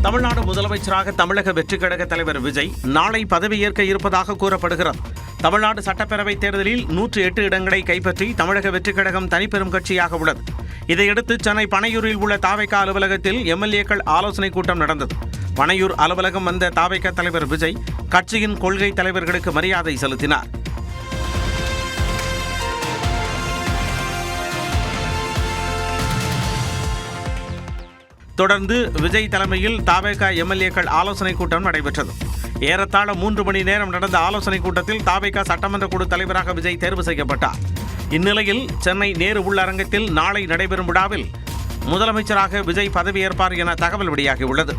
தமிழ்நாடு முதலமைச்சராக தமிழக வெற்றிக் கழக தலைவர் விஜய் நாளை பதவியேற்க இருப்பதாக கூறப்படுகிறது. தமிழ்நாடு சட்டப்பேரவைத் தேர்தலில் 108 இடங்களை கைப்பற்றி தமிழக வெற்றிக் கழகம் தனிப்பெரும் கட்சியாக உள்ளது. இதையடுத்து சென்னை பனையூரில் உள்ள தாவேக அலுவலகத்தில் எம்எல்ஏக்கள் ஆலோசனைக் கூட்டம் நடந்தது. பனையூர் அலுவலகம் வந்த தாவேக தலைவர் விஜய் கட்சியின் கொள்கை தலைவர்களுக்கு மரியாதை செலுத்தினார். தொடர்ந்து விஜய் தலைமையில் தாவேக எம்எல்ஏக்கள் ஆலோசனைக் கூட்டம் நடைபெற்றது. ஏறத்தாழ 3 மணி நேரம் நடந்த ஆலோசனைக் கூட்டத்தில் தாவேக சட்டமன்ற குழு தலைவராக விஜய் தேர்வு செய்யப்பட்டார். இந்நிலையில் சென்னை நேரு உள்ளரங்கத்தில் நாளை நடைபெறும் விழாவில் முதலமைச்சராக விஜய் பதவியேற்பார் என தகவல் வெளியாகியுள்ளது.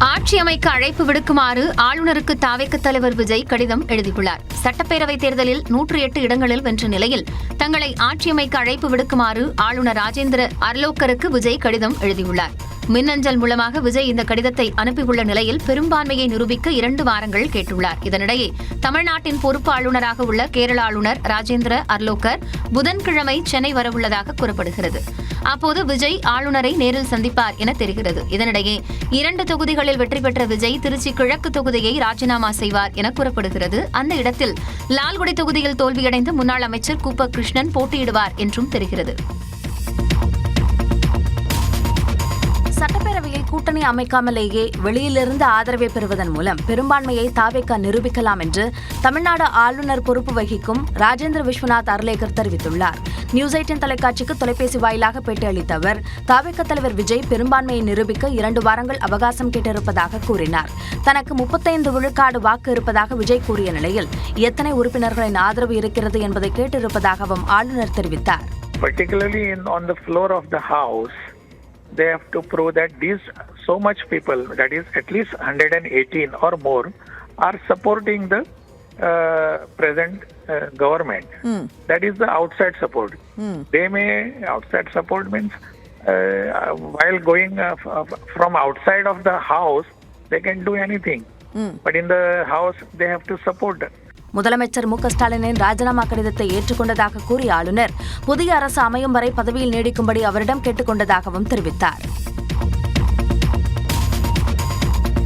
ஆட்சி அமைக்க அழைப்பு விடுக்குமாறு ஆளுநருக்கு தாவேக தலைவர் விஜய் கடிதம் எழுதியுள்ளார். சட்டப்பேரவைத் தேர்தலில் 108 இடங்களில் வென்ற நிலையில் தங்களை ஆட்சி அமைக்க அழைப்பு விடுக்குமாறு ஆளுநர் ராஜேந்திர அர்லோக்கருக்கு விஜய் கடிதம் எழுதியுள்ளார். மின்னஞ்சல் மூலமாக விஜய் இந்த கடிதத்தை அனுப்பியுள்ள நிலையில் பெரும்பான்மையை நிரூபிக்க 2 வாரங்கள் கேட்டுள்ளார். இதனிடையே தமிழ்நாட்டின் பொறுப்பு ஆளுநராக உள்ள கேரள ஆளுநர் ராஜேந்திர அர்லோக்கர் புதன்கிழமை சென்னை வரவுள்ளதாக கூறப்படுகிறது. அப்போது விஜய் ஆளுநரை நேரில் சந்திப்பார் என தெரிகிறது. இதனிடையே 2 தொகுதிகளில் வெற்றி பெற்ற விஜய் திருச்சி கிழக்கு தொகுதியை ராஜினாமா செய்வார் என கூறப்படுகிறது. அந்த இடத்தில் லால்குடி தொகுதியில் தோல்வியடைந்த முன்னாள் அமைச்சர் கூப்ப கிருஷ்ணன் போட்டியிடுவார் என்றும் தெரிகிறது. சட்டப்பேரவையில் கூட்டணி அமைக்காமலேயே வெளியிலிருந்து ஆதரவை பெறுவதன் மூலம் பெரும்பான்மையை தாவேக நிரூபிக்கலாம் என்று தமிழ்நாடு ஆளுநர் பொறுப்பு வகிக்கும் ராஜேந்திர விஸ்வநாத் அர்லேக்கர் தெரிவித்துள்ளார். நியூஸ் 18 தொலைக்காட்சிக்கு தொலைபேசி வாயிலாக பேட்டியளித்த அவர் தாவேக தலைவர் விஜய் பெரும்பான்மையை நிரூபிக்க 2 வாரங்கள் அவகாசம் கேட்டிருப்பதாக கூறினார். தனக்கு 35 விழுக்காடு வாக்கு இருப்பதாக விஜய் கூறிய நிலையில் எத்தனை உறுப்பினர்களின் ஆதரவு இருக்கிறது என்பதை கேட்டிருப்பதாகவும் ஆளுநர் தெரிவித்தார். They have to prove that these so much people, that is at least 118 or more, are supporting the present government. That is the outside support. They may, outside support means while going from outside of the house, they can do anything. But in the house, they have to support. முதலமைச்சர் மு.க.ஸ்டாலினின் ராஜினாமா கடிதத்தை ஏற்றுக்கொண்டதாக கூறிய ஆளுநர் புதிய அரசு அமையும் வரை பதவியில் நீடிக்கும்படி அவரிடம் கேட்டுக்கொண்டதாகவும் தெரிவித்தார்.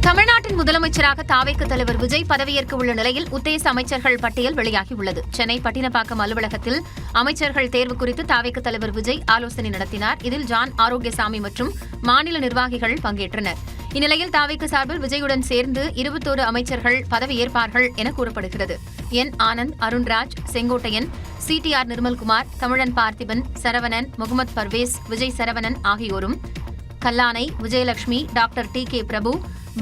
தமிழ்நாட்டின் முதலமைச்சராக தாவேக தலைவர் விஜய் பதவியேற்க உள்ள நிலையில் உத்தேச அமைச்சர்கள் பட்டியல் வெளியாகியுள்ளது. சென்னை பட்டினப்பாக்கம் அலுவலகத்தில் அமைச்சர்கள் தேர்வு குறித்து தாவேக தலைவர் விஜய் ஆலோசனை நடத்தினார். இதில் ஜான் ஆரோக்கியசாமி மற்றும் மாநில நிர்வாகிகள் பங்கேற்றனர். இந்நிலையில் தாவேக சார்பில் விஜயுடன் சேர்ந்து 21 அமைச்சர்கள் பதவியேற்பார்கள் என கூறப்படுகிறது. என் ஆனந்த், அருண்ராஜ், செங்கோட்டையன், CTR நிர்மல்குமார், தமிழன் பார்த்திபன், சரவணன், முகமது பர்வேஸ், விஜய் சரவணன் ஆகியோரும், Kallanai, Vijayalakshmi, doctor TK Prabhu,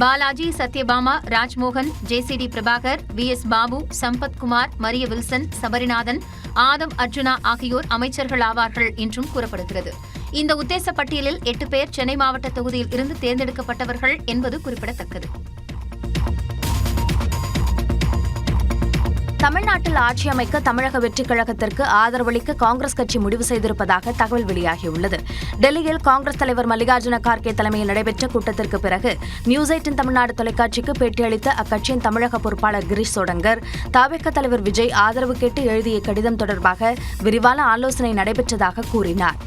Balaji, Sathyabama, Rajmohan, JCD Prabhakar, VS Babu, Sampathkumar, Maria Wilson, Sabarinathan, Aadhav Arjuna ஆகியோர் அமைச்சர்கள் ஆவார்கள் என்றும் கூறப்படுகிறது. இந்த உத்தேச பட்டியலில் 8 பேர் சென்னை மாவட்ட தொகுதியில் இருந்து தேர்ந்தெடுக்கப்பட்டவர்கள் என்பது குறிப்பிடத்தக்கது. தமிழ்நாட்டில் ஆட்சி அமைக்க தமிழக வெற்றிக் கழகத்திற்கு ஆதரவளிக்க காங்கிரஸ் கட்சி முடிவு செய்திருப்பதாக தகவல் வெளியாகியுள்ளது. டெல்லியில் காங்கிரஸ் தலைவர் மல்லிகார்ஜுன கார்கே தலைமையில் நடைபெற்ற கூட்டத்திற்கு பிறகு நியூஸ் 18 தமிழ்நாடு தொலைக்காட்சிக்கு பேட்டியளித்த அக்கட்சியின் தமிழக பொறுப்பாளர் கிரீஷ் சோடங்கர் தாவேக தலைவர் விஜய் ஆதரவு கேட்டு எழுதிய கடிதம் தொடர்பாக விரிவான ஆலோசனை நடைபெற்றதாக கூறினார்.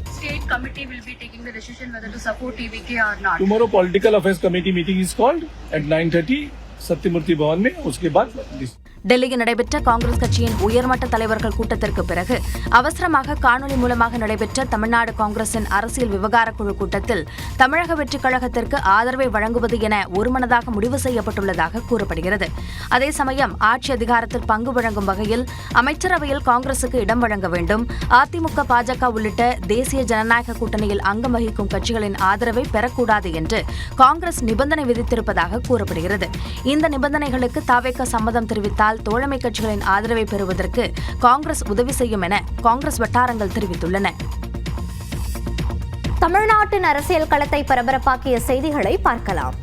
Tomorrow political affairs committee meeting is called at 9:30 Sathyamurthy भवन में. उसके बाद டெல்லியில் நடைபெற்ற காங்கிரஸ் கட்சியின் உயர்மட்ட தலைவர்கள் கூட்டத்திற்கு பிறகு அவசரமாக காணொலி மூலமாக நடைபெற்ற தமிழ்நாடு காங்கிரசின் அரசியல் விவகார குழு கூட்டத்தில் தமிழக வெற்றிக் கழகத்திற்கு ஆதரவை வழங்குவது என ஒருமனதாக முடிவு செய்யப்பட்டுள்ளதாக கூறப்படுகிறது. அதே சமயம் ஆட்சி அதிகாரத்தில் பங்கு வழங்கும் வகையில் அமைச்சரவையில் காங்கிரசுக்கு இடம் வழங்க வேண்டும், அதிமுக, பாஜக உள்ளிட்ட தேசிய ஜனநாயக கூட்டணியில் அங்கம் வகிக்கும் கட்சிகளின் ஆதரவை பெறக்கூடாது என்று காங்கிரஸ் நிபந்தனை விதித்திருப்பதாக கூறப்படுகிறது. இந்த நிபந்தனைகளுக்கு தாவேக சம்மதம் தெரிவித்தால் தோழமை கட்சிகளின் ஆதரவை பெறுவதற்கு காங்கிரஸ் உதவி செய்யும் என காங்கிரஸ் வட்டாரங்கள் தெரிவித்துள்ளன. தமிழ்நாட்டின் அரசியல் களத்தை பரபரப்பாக்கிய செய்திகளை பார்க்கலாம்.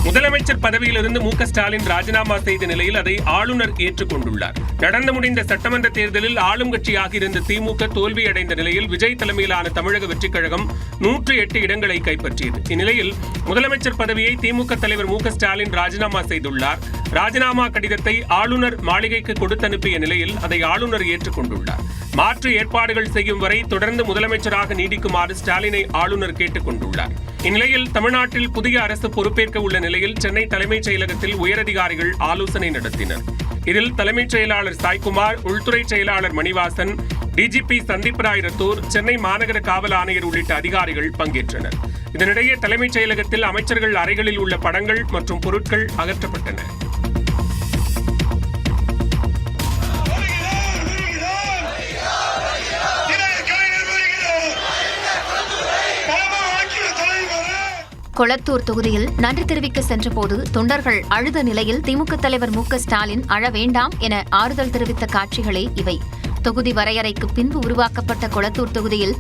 முதலமைச்சர் பதவியிலிருந்து மு க ஸ்டாலின் ராஜினாமா செய்த நிலையில் அதை ஆளுநர் ஏற்றுக்கொண்டுள்ளார். நடந்து முடிந்த சட்டமன்ற தேர்தலில் ஆளும் கட்சியாக இருந்த திமுக தோல்வியடைந்த நிலையில் விஜய் தலைமையிலான தமிழக வெற்றிக் கழகம் 108 இடங்களை கைப்பற்றியது. இந்நிலையில் முதலமைச்சர் பதவியை திமுக தலைவர் மு க ஸ்டாலின் ராஜினாமா செய்துள்ளார். ராஜினாமா கடிதத்தை ஆளுநர் மாளிகைக்கு கொடுத்தனுப்பிய நிலையில் அதை ஆளுநர் ஏற்றுக்கொண்டுள்ளார். மாற்று ஏற்பாடுகள் செய்யும் வரை தொடர்ந்து முதலமைச்சராக நீடிக்குமாறு ஸ்டாலினை ஆளுநர் கேட்டுக் கொண்டுள்ளார். இந்நிலையில் தமிழ்நாட்டில் புதிய அரசு பொறுப்பேற்க உள்ள நிலையில் சென்னை தலைமைச் செயலகத்தில் உயரதிகாரிகள் ஆலோசனை நடத்தினர். இதில் தலைமைச் செயலாளர் சாய்குமார், உள்துறை செயலாளர் மணிவாசன், டிஜிபி சந்தீப் ராய் ரத்தோர், சென்னை மாநகர காவல் ஆணையர் உள்ளிட்ட அதிகாரிகள் பங்கேற்றனர். இதனிடையே தலைமைச் செயலகத்தில் அமைச்சர்கள் அறைகளில் உள்ள படங்கள் மற்றும் பொருட்கள் அகற்றப்பட்டன. கொளத்தூர் தொகுதியில் நன்றி தெரிவிக்க சென்றபோது தொண்டர்கள் அழுத நிலையில் திமுக தலைவர் மு க ஸ்டாலின் அழ வேண்டாம் என ஆறுதல் தெரிவித்த காட்சிகளே இவை. தொகுதி வரையறைக்கு பின்பு உருவாக்கப்பட்ட கொளத்தூர் தொகுதியில்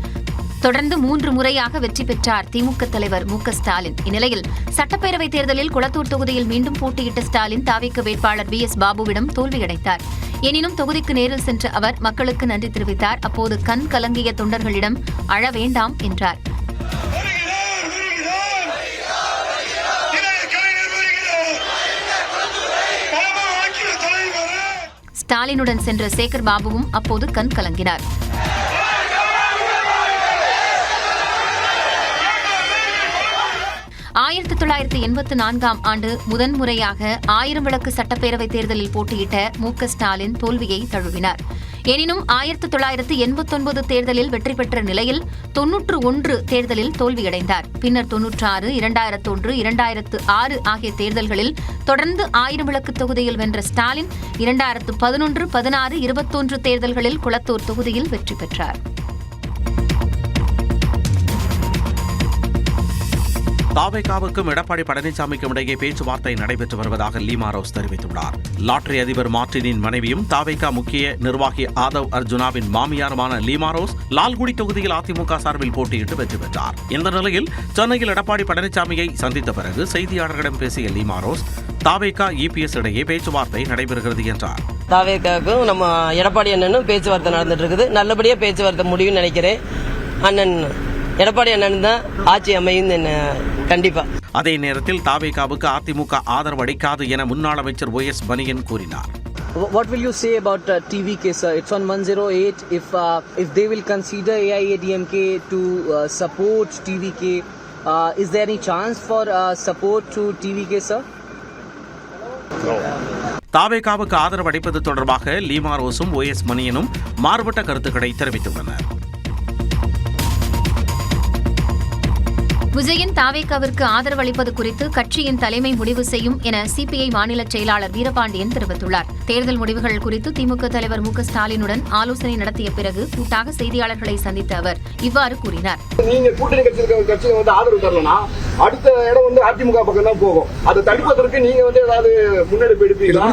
தொடர்ந்து 3 முறையாக வெற்றி பெற்றார் திமுக தலைவர் மு க ஸ்டாலின். இந்நிலையில் சட்டப்பேரவைத் தேர்தலில் கொளத்தூர் தொகுதியில் மீண்டும் போட்டியிட்ட ஸ்டாலின் தாவேகா வேட்பாளர் VS பாபுவிடம் தோல்வியடைந்தார். எனினும் தொகுதிக்கு நேரில் சென்ற அவர் மக்களுக்கு நன்றி தெரிவித்தார். அப்போது கண் கலங்கிய தொண்டர்களிடம் அழ வேண்டாம் என்றார். ஸ்டாலினுடன் சென்ற சேகர் பாபுவும் அப்போது கண் கலங்கினார். ஆயிரத்து 1984 ஆண்டு முதன்முறையாக 1000 விளக்கு சட்டப்பேரவைத் தேர்தலில் போட்டியிட்ட மு க ஸ்டாலின் தோல்வியை தழுவினார். எனினும் 1989 தேர்தலில் வெற்றி பெற்ற நிலையில் 91 தேர்தலில் தோல்வியடைந்தார். பின்னர் 96, 2001, 2006 ஆகிய தேர்தல்களில் தொடர்ந்து 1000 விளக்கு தொகுதியில் வென்ற ஸ்டாலின் 2011, 16, 21 தேர்தல்களில் கொளத்தூர் தொகுதியில் வெற்றி பெற்றார். தாவேகாவுக்கும் எடப்பாடி பழனிசாமிக்கும் இடையே பேச்சுவார்த்தை நடைபெற்று வருவதாக லீமா ரோஸ் தெரிவித்துள்ளார். லாட்டரி அதிபர் மார்டினின் மனைவியும் தாவேகா முக்கிய நிர்வாகி ஆதவ் அர்ஜுனாவின் மாமியாருமான லீமா ரோஸ் லால்குடி தொகுதியில் அதிமுக சார்பில் போட்டியிட்டு வெற்றி பெற்றார். இந்த நிலையில் சென்னையில் எடப்பாடி பழனிசாமியை சந்தித்த பிறகு செய்தியாளர்களிடம் பேசிய லீமா ரோஸ், தாவேகா EPS இடையே பேச்சுவார்த்தை நடைபெறுகிறது என்றார். தாவேகாவுக்கும் நம்ம எடப்பாடி அண்ணனும் பேச்சுவார்த்தை நடந்துட்டு இருக்குது. நல்லபடியா பேச்சுவார்த்தை முடியும்னு நினைக்கிறேன். அண்ணன் எடப்பாடி அண்ணன் தான் ஆட்சி அமையும் கண்டிப்பா. அதே நேரத்தில் தாவேகாவுக்கு அதிமுக ஆதரவு அளிக்காது என முன்னாள் அமைச்சர் OS பனியன் கூறினார். What will you say about TVK, sir? It's on 108. If they will consider AIADMK to support TVK, is there any chance for support to TVK, sir? No. தாவேகாவுக்கு ஆதரவு அளிப்பது தொடர்பாக லீமா ரோஸும் OS மணியனும் மாறுபட்ட கருத்துக்களை தெரிவித்துள்ளனர். விஜயின் தாவேகாவிற்கு ஆதரவு அளிப்பது குறித்து கட்சியின் தலைமை முடிவு செய்யும் என CPI மாநில செயலாளர் வீரபாண்டியன் தெரிவித்துள்ளார். தேர்தல் முடிவுகள் குறித்து திமுக தலைவர் மு க ஸ்டாலினுடன் ஆலோசனை நடத்திய பிறகு கூட்டாக செய்தியாளர்களை சந்தித்த அவர் இவ்வாறு கூறினார். நீங்க கூட்டணி கட்சிக்கு ஆதரவு தரலனா அடுத்த இடம் அதிமுக பக்கம் தான் போகும். அதை தடுப்பதற்கு நீங்க ஏதாவது முன்னெடுப்பு எடுப்பீங்களா?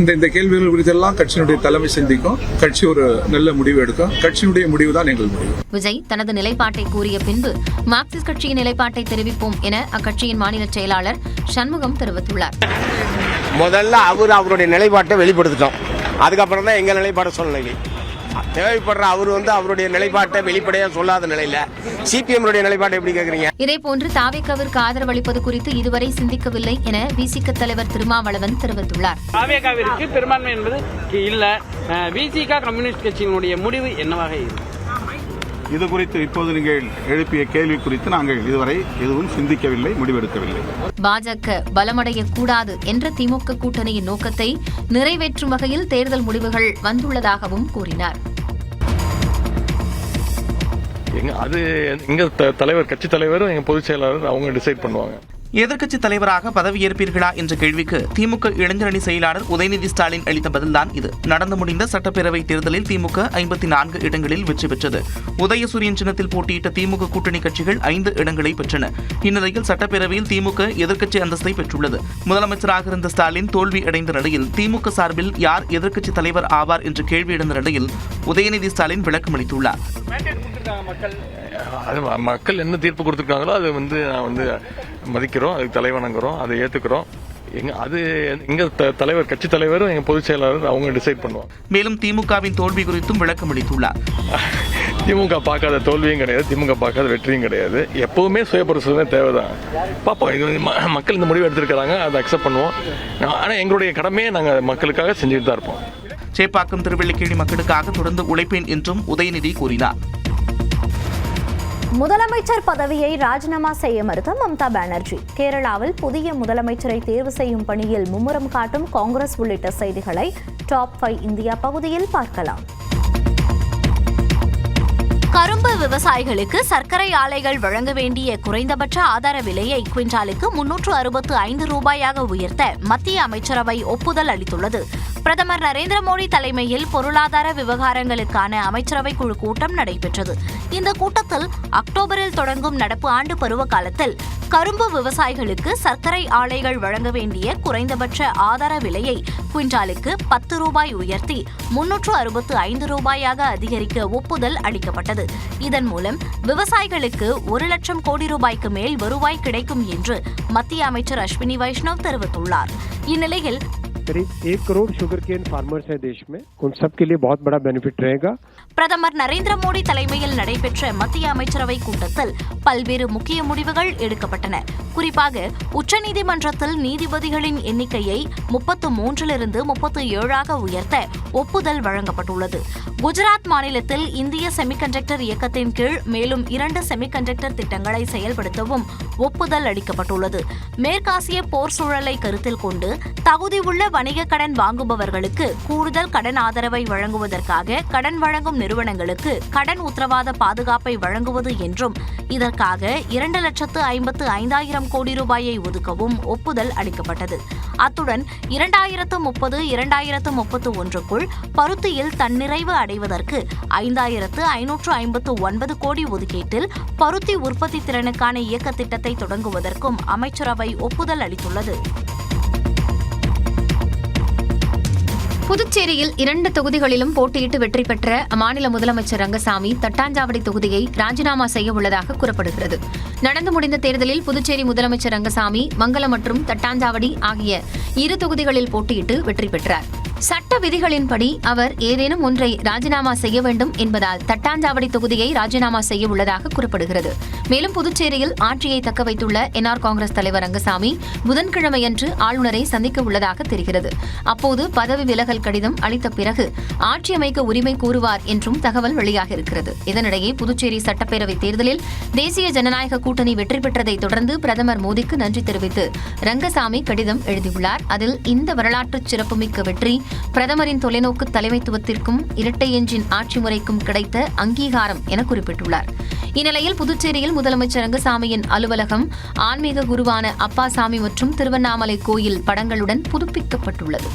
இந்த கேள்விகள் குறித்தெல்லாம் கட்சியினுடைய தலைமை சிந்திக்கும். கட்சி ஒரு நல்ல முடிவு எடுக்கும். கட்சியினுடைய முடிவு தான் எங்கள் முடிவு. விஜய் தனது நிலைப்பாட்டை கூறிய பின்பு மார்க்சிஸ்ட் கட்சியின் நிலைப்பாட்டை தெரிவிப்போம் என அக்கட்சியின் மாநில செயலாளர் சண்முகம் தெரிவித்துள்ளார். முதல்ல அவருடைய நிலைப்பாட்டை வெளிப்படுத்திட்டோம். அதுக்கப்புறம் தான் எங்க நிலைப்பாட்டை சொல்லலை. தேவைப்படுற அவருடைய நிலைப்பாட்டை வெளிப்படையா சொல்லாத நிலையில CPM நிலைப்பாட்டை எப்படி கேக்குறீங்க? இதேபோன்று தாவேகாவிற்கு ஆதரவு அளிப்பது குறித்து இதுவரை சிந்திக்கவில்லை என VCK தலைவர் திருமாவளவன் தெரிவித்துள்ளார். தாவேகாவிற்கு பெரும்பான்மை என்பது இல்ல. VCK கம்யூனிஸ்ட் கட்சியினுடைய முடிவு என்னவாக இருக்கும்? இது குறித்து இப்போது நீங்கள் எழுப்பிய கேள்வி குறித்து நாங்கள் இதுவரை எதுவும் சிந்திக்கவில்லை, முடிவெடுக்கவில்லை. பாஜக பலமடையக்கூடாது என்ற திமுக கூட்டணியின் நோக்கத்தை நிறைவேற்றும் வகையில் தேர்தல் முடிவுகள் வந்துள்ளதாகவும் கூறினார். அது எங்க தலைவர், கட்சி தலைவரும் எங்க பொதுச் செயலாளர் அவங்க டிசைட் பண்ணுவாங்க. எதிர்க்கட்சி தலைவராக பதவியேற்பீர்களா என்ற கேள்விக்கு திமுக இளைஞரணி செயலாளர் உதயநிதி ஸ்டாலின் அளித்த பதில்தான் இது. நடந்து முடிந்த சட்டப்பேரவை தேர்தலில் திமுக 54 இடங்களில் வெற்றி பெற்றது. உதயசூரியன் சின்னத்தில் போட்டியிட்ட திமுக கூட்டணி கட்சிகள் 5 இடங்களை பெற்றன. இந்நிலையில் சட்டப்பேரவையில் திமுக எதிர்க்கட்சி அந்தஸ்தை பெற்றுள்ளது. முதலமைச்சராக இருந்த ஸ்டாலின் தோல்வி அடைந்த நிலையில் திமுக சார்பில் யார் எதிர்க்கட்சி தலைவர் ஆவார் என்று கேள்வி எழுந்த நிலையில் உதயநிதி ஸ்டாலின் விளக்கம் அளித்துள்ளார். மக்கள் என்ன தீர்ப்பு கொடுத்திருக்காங்களோ அது நான் மதிக்கிறோம், அதுக்கு தலைவணங்குறோம், அதை ஏற்றுக்கிறோம். தலைவர் கட்சி தலைவரும் எங்க பொதுச் செயலாளர் அவங்க டிசைட் பண்ணுவாங்க. மேலும் திமுகவின் தோல்வி குறித்தும் விளக்கம் அளித்துள்ளார். திமுக பார்க்காத தோல்வியும் கிடையாது, திமுக பார்க்காத வெற்றியும் கிடையாது. எப்பவுமே சுயபரிசோதனை தேவைதான். பார்ப்போம், இது மக்கள் இந்த முடிவு எடுத்திருக்கிறாங்க, அதை அக்செப்ட் பண்ணுவோம். ஆனால் எங்களுடைய கடமையை நாங்கள் மக்களுக்காக செஞ்சுட்டு தான் இருப்போம். சேப்பாக்கம் திருவள்ளிக்கேணி மக்களுக்காக தொடர்ந்து உழைப்பேன் என்றும் உதயநிதி கூறினார். முதலமைச்சர் பதவியை ராஜினாமா செய்ய மறுத்த மம்தா பானர்ஜி. கேரளாவில் புதிய முதலமைச்சரை தேர்வு செய்யும் பணியில் மும்முரம் காட்டும் காங்கிரஸ் உள்ளிட்ட செய்திகளை டாப் 5 இந்தியா பகுதியில் பார்க்கலாம். கரும்பு விவசாயிகளுக்கு சர்க்கரை ஆலைகள் வழங்க வேண்டிய குறைந்தபட்ச ஆதார விலையை குவிண்டாலுக்கு 365 ரூபாயாக உயர்த்த மத்திய அமைச்சரவை ஒப்புதல் அளித்துள்ளது. பிரதமர் நரேந்திர மோடி தலைமையில் பொருளாதார விவகாரங்களுக்கான அமைச்சரவை குழு கூட்டம் நடைபெற்றது. இந்த கூட்டத்தில் அக்டோபரில் தொடங்கும் நடப்பு ஆண்டு பருவ காலத்தில் கரும்பு விவசாயிகளுக்கு சர்க்கரை ஆலைகள் வழங்க வேண்டிய குறைந்தபட்ச ஆதார விலையை குவிண்டாலுக்கு 10 ரூபாய் உயர்த்தி 365 ரூபாயாக அதிகரிக்க ஒப்புதல் அளிக்கப்பட்டது. இதன் மூலம் விவசாயிகளுக்கு 1 லட்சம் கோடி ரூபாய்க்கு மேல் வருவாய் கிடைக்கும் என்று மத்திய அமைச்சர் அஸ்வினி வைஷ்ணவ் தெரிவித்துள்ளார். இந்நிலையில் करीब 1 करोड़ शुगर केन फार्मर्स है देश में, उन सब के लिए बहुत बड़ा बेनिफिट रहेगा. பிரதமர் நரேந்திர மோடி தலைமையில் நடைபெற்ற மத்திய அமைச்சரவை கூட்டத்தில் பல்வேறு முக்கிய முடிவுகள் எடுக்கப்பட்டன. குறிப்பாக உச்சநீதிமன்றத்தில் நீதிபதிகளின் எண்ணிக்கையை 33லிருந்து 37ஆக உயர்த்த ஒப்புதல் வழங்கப்பட்டுள்ளது. குஜராத் மாநிலத்தில் இந்திய செமிகண்டக்டர் இயக்கத்தின் கீழ் மேலும் 2 செமிகண்டக்டர் திட்டங்களை செயல்படுத்தவும் ஒப்புதல் அளிக்கப்பட்டுள்ளது. மேற்காசிய போர் சூழலை கருத்தில் கொண்டு தகுதி உள்ள வணிக கடன் வாங்குபவர்களுக்கு கூடுதல் கடன் ஆதரவை வழங்குவதற்காக கடன் வழங்கும் நிறுவனங்களுக்கு கடன் உத்தரவாத பாதுகாப்பை வழங்குவது என்றும் இதற்காக 2,55,000 கோடி ரூபாயை ஒதுக்கவும் ஒப்புதல் அளிக்கப்பட்டது. அத்துடன் 2030-2031க்குள் பருத்தியில் தன்னிறைவு அடைவதற்கு 5,559 கோடி ஒதுக்கீட்டில் பருத்தி உற்பத்தி திறனுக்கான இயக்க திட்டத்தை தொடங்குவதற்கும் அமைச்சரவை ஒப்புதல் அளித்துள்ளது. புதுச்சேரியில் 2 தொகுதிகளிலும் போட்டியிட்டு வெற்றி பெற்ற அம்மாநில முதலமைச்சர் ரங்கசாமி தட்டாஞ்சாவடி தொகுதியை ராஜினாமா செய்ய உள்ளதாக கூறப்படுகிறது. நடந்து முடிந்த தேர்தலில் புதுச்சேரி முதலமைச்சர் ரங்கசாமி மங்கலம் மற்றும் தட்டாஞ்சாவடி ஆகிய 2 தொகுதிகளில் போட்டியிட்டு வெற்றி பெற்றார். சட்ட விதிகளின்படி அவர் ஏதேனும் ஒன்றை ராஜினாமா செய்ய வேண்டும் என்பதால் தட்டாஞ்சாவடி தொகுதியை ராஜினாமா செய்ய உள்ளதாக கூறப்படுகிறது. மேலும் புதுச்சேரியில் ஆட்சியை தக்க வைத்துள்ள என்ஆர் காங்கிரஸ் தலைவர் ரங்கசாமி புதன்கிழமையன்று ஆளுநரை சந்திக்க உள்ளதாக தெரிகிறது. அப்போது பதவி விலகல் கடிதம் அளித்த பிறகு ஆட்சி அமைக்க உரிமை கூறுவார் என்றும் தகவல் வெளியாகியிருக்கிறது. இதனிடையே புதுச்சேரி சட்டப்பேரவை தேர்தலில் தேசிய ஜனநாயக கூட்டணி வெற்றி பெற்றதை தொடர்ந்து பிரதமர் மோடிக்கு நன்றி தெரிவித்து ரங்கசாமி கடிதம் எழுதியுள்ளார். அதில் இந்த வரலாற்று சிறப்புமிக்க வெற்றி பிரதமரின் தொலைநோக்கு தலைமைத்துவத்திற்கும் இரட்டை எஞ்சின் ஆட்சி முறைக்கும் கிடைத்த அங்கீகாரம் என குறிப்பிட்டுள்ளார். இந்நிலையில் புதுச்சேரியில் முதலமைச்சர் ரங்கசாமியின் அலுவலகம் ஆன்மீக குருவான அப்பாசாமி மற்றும் திருவண்ணாமலை கோயில் படங்களுடன் புதுப்பிக்கப்பட்டுள்ளது.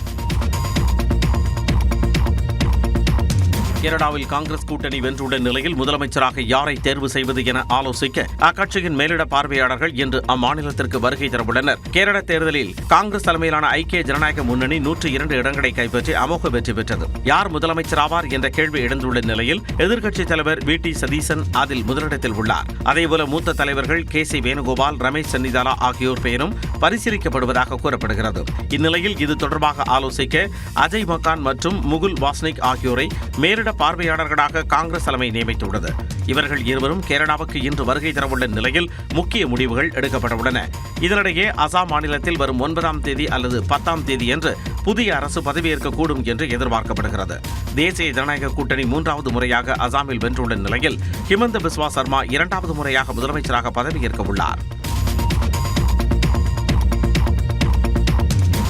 கேரளாவில் காங்கிரஸ் கூட்டணி வென்றுள்ள நிலையில் முதலமைச்சராக யாரை தேர்வு செய்வது என ஆலோசிக்க அக்கட்சியின் மேலிட பார்வையாளர்கள் இன்று அம்மாநிலத்திற்கு வருகை தரவுள்ளனர். கேரள தேர்தலில் காங்கிரஸ் தலைமையிலான ஐக்கிய ஜனநாயக முன்னணி 102 இடங்களை கைப்பற்றி அமோக வெற்றி பெற்றது. யார் முதலமைச்சராவார் என்ற கேள்வி எழுந்துள்ள நிலையில் எதிர்க்கட்சித் தலைவர் வி.டி. சதீசன் அதில் முதலிடத்தில் உள்ளார். அதேபோல மூத்த தலைவர்கள் கே.சி. வேணுகோபால், ரமேஷ் சென்னிதாலா ஆகியோர் பெயரும் பரிசீலிக்கப்படுவதாக கூறப்படுகிறது. இந்நிலையில் இது தொடர்பாக ஆலோசிக்க அஜய் மக்கான் மற்றும் முகுல் வாஸ்னிக் ஆகியோரை மேலிட பார்வையாளர்களாக காங்கிரஸ் தலைமை நியமித்துள்ளது. இவர்கள் இருவரும் கேரளாவுக்கு இன்று வருகை தரவுள்ள நிலையில் முக்கிய முடிவுகள் எடுக்கப்படவுள்ளன. இதனிடையே அசாம் மாநிலத்தில் வரும் 9ஆம் தேதி அல்லது 10ஆம் தேதி என்று புதிய அரசு பதவியேற்கக்கூடும் என்று எதிர்பார்க்கப்படுகிறது. தேசிய ஜனநாயக கூட்டணி 3வது முறையாக அசாமில் வென்றுள்ள நிலையில் ஹிமந்த பிஸ்வா சர்மா 2வது முறையாக முதலமைச்சராக பதவியேற்க உள்ளார்.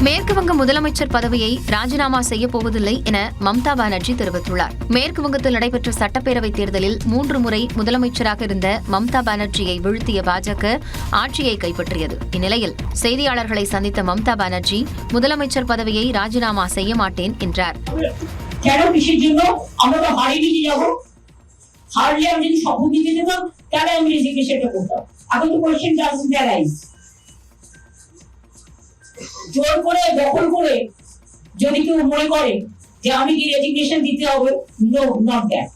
மேற்குவங்க முதலமைச்சர் பதவியை ராஜினாமா செய்யப் போவதில்லை என மம்தா பானர்ஜி தெரிவித்துள்ளார். மேற்குவங்கத்தில் நடைபெற்ற சட்டப்பேரவைத் தேர்தலில் 3 முறை முதலமைச்சராக இருந்த மம்தா பானர்ஜியை வீழ்த்திய பாஜக ஆட்சியை கைப்பற்றியது. இந்நிலையில் செய்தியாளர்களை சந்தித்த மம்தா பானர்ஜி முதலமைச்சர் பதவியை ராஜினாமா செய்ய மாட்டேன் என்றார். জোর করে দখল করে যদি কেউ মনে করে যে আমি কি রেজিগনেশন দিতে হবে, no, not that.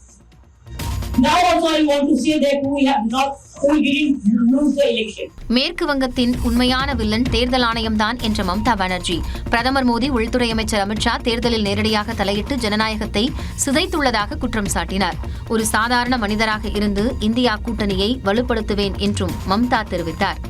Now also I want to say that we have not who didn't lose the election. மேற்கு வங்கத்தின் உண்மையான வில்லன் தேர்தல் ஆணையம்தான் என்ற மம்தா பானர்ஜி, பிரதமர் மோடி, உள்துறை அமைச்சர் அமித்ஷா தேர்தலில் நேரடியாக தலையிட்டு ஜனநாயகத்தை சிதைத்துள்ளதாக குற்றம் சாட்டினார். ஒரு சாதாரண மனிதராக இருந்து இந்தியா கூட்டணியை வலுப்படுத்துவேன் என்றும் மம்தா தெரிவித்தார்.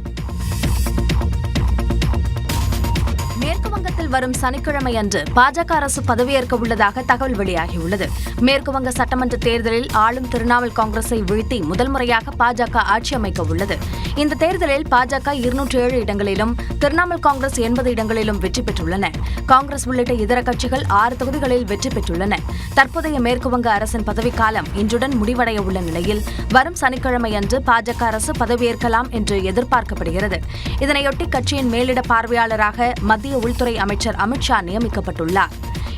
மேற்கு வங்கத்தில் வரும் சனிக்கிழமை அன்று பாஜக அரசு பதவியேற்க உள்ளதாக தகவல் வெளியாகியுள்ளது. மேற்கு வங்க சட்டமன்ற தேர்தலில் ஆளும் திரிணாமுல் காங்கிரஸை வீழ்த்தி முதல் முறையாக பாஜக ஆட்சி அமைக்க உள்ளது. இந்த தேர்தலில் பாஜக 207 இடங்களிலும் திரிணாமுல் காங்கிரஸ் 80 இடங்களிலும் வெற்றி பெற்றுள்ளன. காங்கிரஸ் உள்ளிட்ட இதர கட்சிகள் 6 தொகுதிகளில் வெற்றி பெற்றுள்ளன. தற்போதைய மேற்கு வங்க அரசின் பதவிக்காலம் இன்றுடன் முடிவடைய உள்ள நிலையில் வரும் சனிக்கிழமை அன்று பாஜக அரசு பதவியேற்கலாம் என்று எதிர்பார்க்கப்படுகிறது. இதனையொட்டி கட்சியின் மேலிட பார்வையாளராக மத்திய உள்துறை அமைச்சர் அமித்ஷா நியமிக்கப்பட்டுள்ளார்.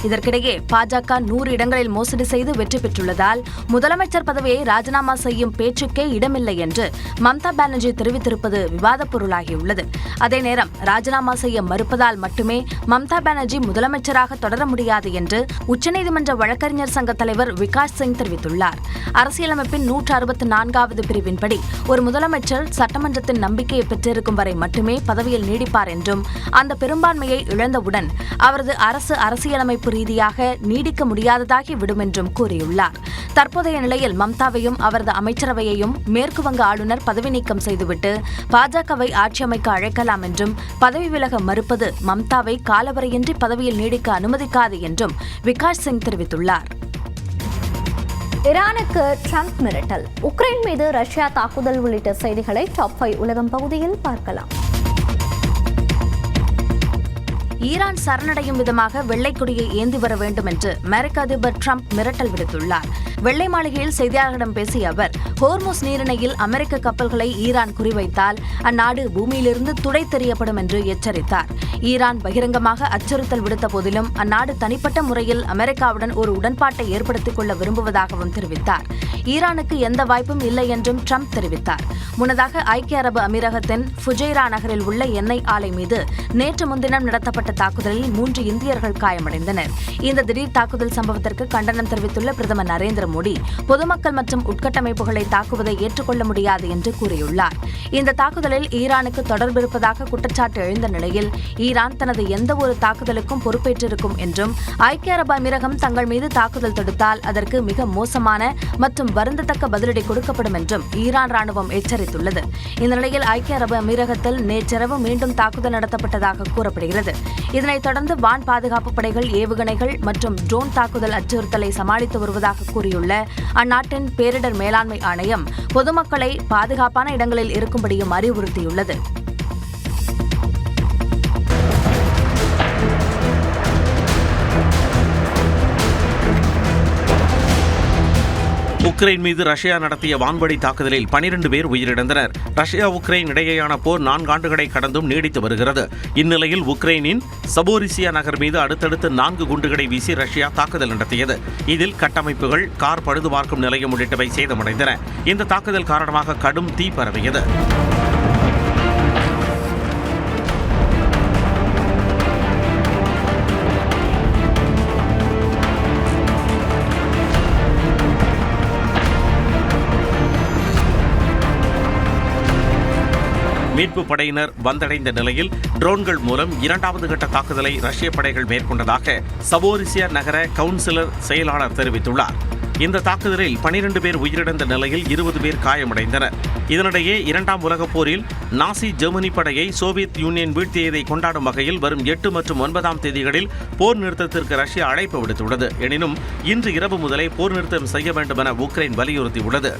இதற்கிடையே பாஜக 100 இடங்களில் மோசடி செய்து வெற்றி பெற்றுள்ளதால் முதலமைச்சர் பதவியை ராஜினாமா செய்யும் பேச்சுக்கே இடமில்லை என்று மம்தா பானர்ஜி தெரிவித்திருப்பது விவாதப் பொருளாகியுள்ளது. அதே நேரம் ராஜினாமா செய்ய மறுப்பதால் மட்டுமே மம்தா பானர்ஜி முதலமைச்சராக தொடர முடியாது என்று உச்சநீதிமன்ற வழக்கறிஞர் சங்க தலைவர் விகாஷ் சிங் தெரிவித்துள்ளார். அரசியலமைப்பின் 164வது பிரிவின்படி ஒரு முதலமைச்சர் சட்டமன்றத்தின் நம்பிக்கையை பெற்றிருக்கும் வரை மட்டுமே பதவியில் நீடிப்பார் என்றும் அந்த பெரும்பான்மையை இழந்தவுடன் அவரது அரசியலமைப்பு ரீதியாக நீடிக்க முடியாததாகி விடும் என்றும் கூறியுள்ளார். தற்போதைய நிலையில் மம்தாவையும் அவரது அமைச்சரவையையும் மேற்கு வங்க ஆளுநர் பதவி நீக்கம் செய்துவிட்டு பாஜகவை ஆட்சி அமைக்க அழைக்கலாம் என்றும் பதவி விலக மறுப்பது மம்தாவை காலவரையின்றி பதவியில் நீடிக்க அனுமதிக்காது என்றும் விகாஷ் சிங் தெரிவித்துள்ளார். ஈரானுக்கு ட்ரம்ப் மிரட்டல், உக்ரைன் மீது ரஷ்யா தாக்குதல் உள்ளிட்ட செய்திகளை டாப் 5 உலகம் பகுதியில் பார்க்கலாம். ஈரான் சரணடையும் விதமாக வெள்ளைக் கொடியை ஏந்தி வர வேண்டும் என்று அமெரிக்க அதிபர் ட்ரம்ப் மிரட்டல் விடுத்துள்ளார். வெள்ளை மாளிகையில் செய்தியாளர்களிடம் பேசிய அவர், ஹோர்முஸ் நீரிணையில் அமெரிக்க கப்பல்களை ஈரான் குறிவைத்தால் அந்நாடு பூமியிலிருந்து துடைத்தெறியப்படும் என்று எச்சரித்தார். ஈரான் பகிரங்கமாக அச்சுறுத்தல் விடுத்த போதிலும் அந்நாடு தனிப்பட்ட முறையில் அமெரிக்காவுடன் ஒரு உடன்பாட்டை ஏற்படுத்திக் கொள்ள விரும்புவதாகவும் தெரிவித்தார். ஈரானுக்கு எந்த வாய்ப்பும் இல்லை என்றும் ட்ரம்ப் தெரிவித்தார். முன்னதாக ஐக்கிய அரபு அமீரகத்தின் ஃபுஜைரா நகரில் உள்ள எண்ணெய் ஆலை மீது நேற்று முன்தினம் நடத்தப்பட்ட தாக்குதலில் 3 இந்தியர்கள் காயமடைந்தனர். இந்த திடீர் தாக்குதல் சம்பவத்திற்கு கண்டனம் தெரிவித்துள்ள பிரதமர் நரேந்திர மோடி, பொதுமக்கள் மற்றும் உட்கட்டமைப்புகளை தாக்குவதை ஏற்றுக்கொள்ள முடியாது என்று கூறியுள்ளார். இந்த தாக்குதலில் ஈரானுக்கு தொடர்பு இருப்பதாக குற்றச்சாட்டு எழுந்த நிலையில் ஈரான் தனது எந்த ஒரு தாக்குதலுக்கும் பொறுப்பேற்றிருக்கும் என்றும் ஐக்கிய அரபு அமீரகம் தங்கள் மீது தாக்குதல் தொடுத்தால் அதற்கு மிக மோசமான மற்றும் வருந்தத்தக்க பதிலடி கொடுக்கப்படும் என்றும் ஈரான் ராணுவம் எச்சரித்துள்ளது. இந்த நிலையில் ஐக்கிய அரபு அமீரகத்தில் நேற்றிரவு மீண்டும் தாக்குதல் நடத்தப்பட்டதாக கூறப்படுகிறது. இதனைத் தொடர்ந்து வான் பாதுகாப்பு படைகள் ஏவுகணைகள் மற்றும் ட்ரோன் தாக்குதல் அச்சுறுத்தலை சமாளித்து வருவதாக கூறியுள்ள அந்நாட்டின் பேரிடர் மேலாண்மை ஆணையம் பொதுமக்களை பாதுகாப்பான இடங்களில் இருக்கும்படியும் அறிவுறுத்தியுள்ளது. உக்ரைன் மீது ரஷ்யா நடத்திய வான்வழி தாக்குதலில் 12 பேர் உயிரிழந்தனர். ரஷ்யா உக்ரைன் இடையேயான போர் 4 ஆண்டுகளை கடந்தும் நீடித்து வருகிறது. இந்நிலையில் உக்ரைனின் சபோரிசியா நகர் மீது அடுத்தடுத்து 4 குண்டுகளை வீசி ரஷ்யா தாக்குதல் நடத்தியது. இதில் கட்டமைப்புகள், கார் பழுதுபார்க்கும் நிலையம் உள்ளிட்டவை சேதமடைந்தன. இந்த தாக்குதல் காரணமாக கடும் தீ பரவியது. மீட்பு படையினர் வந்தடைந்த நிலையில் ட்ரோன்கள் மூலம் 2வது கட்ட தாக்குதலை ரஷ்ய படைகள் மேற்கொண்டதாக சபோரிசியா நகர கவுன்சிலர் செயலாளர் தெரிவித்துள்ளார். இந்த தாக்குதலில் 12 பேர் உயிரிழந்த நிலையில் 20 பேர் காயமடைந்தனர். இதனிடையே 2ஆம் உலகப் போரில் நாசி ஜெர்மனி படையை சோவியத் யூனியன் வீழ்த்தியதை கொண்டாடும் வகையில் வரும் 8 மற்றும் 9ஆம் தேதிகளில் போர் நிறுத்தத்திற்கு ரஷ்யா அழைப்பு விடுத்துள்ளது. எனினும் இன்று இரவு முதலே போர் நிறுத்தம் செய்ய வேண்டும் என உக்ரைன் வலியுறுத்தியுள்ளது.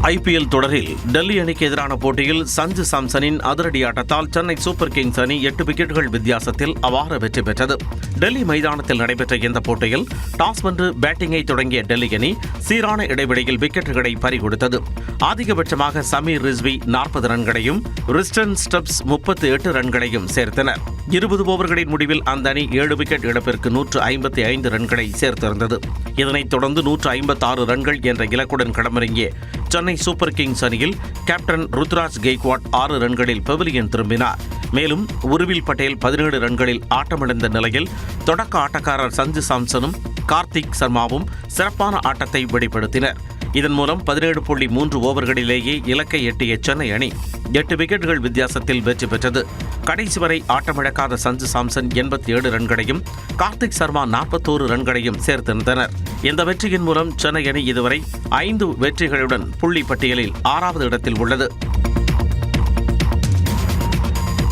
ஐபிஎல் தொடரில் டெல்லி அணிக்கு எதிரான போட்டியில் சஞ்சு சாம்சனின் அதிரடி ஆட்டத்தால் சென்னை சூப்பர் கிங்ஸ் அணி 8 விக்கெட்டுகள் வித்தியாசத்தில் அபார வெற்றி பெற்றது. டெல்லி மைதானத்தில் நடைபெற்ற இந்த போட்டியில் டாஸ் வென்று பேட்டிங்கை தொடங்கிய டெல்லி அணி சீரான இடைவெளியில் விக்கெட்டுகளை பறிகொடுத்தது. அதிகபட்சமாக சமீர் ரிஸ்வி 40 ரன்களையும் ரிஸ்டன் ஸ்டப்ஸ் 38 ரன்களையும் சேர்த்தனர். 20 ஓவர்களின் முடிவில் அந்த அணி 7 விக்கெட் இழப்பிற்கு 155 ரன்களை சேர்த்திருந்தது. இதனைத் தொடர்ந்து 156 ரன்கள் என்ற இலக்குடன் களமிறங்கிய சென்னை சூப்பர் கிங்ஸ் அணியில் கேப்டன் ருத்ராஜ் கெய்க்வாட் 6 ரன்களில் பெவிலியன் திரும்பினார். மேலும் உருவில் பட்டேல் 17 ரன்களில் ஆட்டமிழந்த நிலையில் தொடக்க ஆட்டக்காரர் சஞ்சு சாம்சனும் கார்த்திக் சர்மாவும் சிறப்பான ஆட்டத்தை வெளிப்படுத்தினர். இதன் மூலம் 17.3 ஓவர்களிலேயே இலக்கை எட்டிய சென்னை அணி 8 விக்கெட்டுகள் வித்தியாசத்தில் வெற்றி பெற்றது. கடைசி வரை ஆட்டமிழக்காத சஞ்சு சாம்சன் 87 ரன்களையும் கார்த்திக் சர்மா 41 ரன்களையும் சேர்த்திருந்தனர். இந்த வெற்றியின் மூலம் சென்னை அணி இதுவரை 5 வெற்றிகளுடன் புள்ளி பட்டியலில் 6வது இடத்தில் உள்ளது.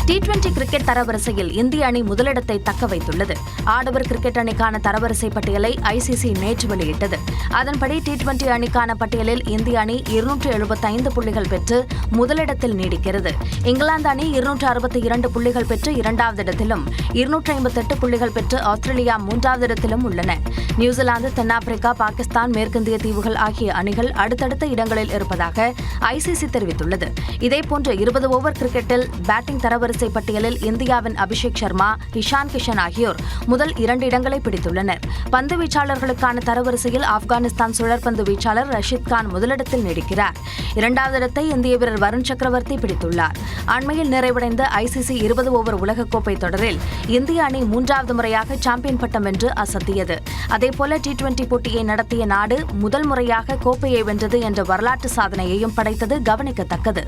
T20 கிரிக்கெட் தரவரிசையில் இந்திய அணி முதலிடத்தை தக்க வைத்துள்ளது. ஆடவர் கிரிக்கெட் அணிக்கான தரவரிசை பட்டியலை ICC நேற்று வெளியிட்டது. அதன்படி T20 அணிக்கான பட்டியலில் இந்திய அணி 275 புள்ளிகள் பெற்று முதலிடத்தில் நீடிக்கிறது. இங்கிலாந்து அணி 262 புள்ளிகள் பெற்று 2வது இடத்திலும், 258 புள்ளிகள் பெற்று ஆஸ்திரேலியா 3வது இடத்திலும் உள்ளன. நியூசிலாந்து, தென்னாப்பிரிக்கா, பாகிஸ்தான், மேற்கிந்திய தீவுகள் ஆகிய அணிகள் அடுத்தடுத்த இடங்களில் இருப்பதாக ICC தெரிவித்துள்ளது. இதேபோன்று 20 ஓவர் கிரிக்கெட்டில் பேட்டிங் தரவரிசை பட்டியலில் இந்தியாவின் அபிஷேக் சர்மா, இஷான் கிஷன் ஆகியோர் முதல் 2 இடங்களை பிடித்துள்ளனர். பந்து வீச்சாளர்களுக்கான தரவரிசையில் ஆப்கானிஸ்தான் சுழற்பந்து வீச்சாளர் ரஷீத் கான் முதலிடத்தில் நீடிக்கிறார். 2வது இடத்தை இந்திய வீரர் வருண் சக்கரவர்த்தி பிடித்துள்ளார். அண்மையில் நிறைவடைந்த ICC 20 ஓவர் உலகக்கோப்பை தொடரில் இந்திய அணி 3வது முறையாக சாம்பியன் பட்டம் வென்று அசத்தியது. அதேபோல T20 போட்டியை நடத்திய நாடு முதல் முறையாக கோப்பையை வென்றது என்ற வரலாற்று சாதனையையும் படைத்தது கவனிக்கத்தக்கது.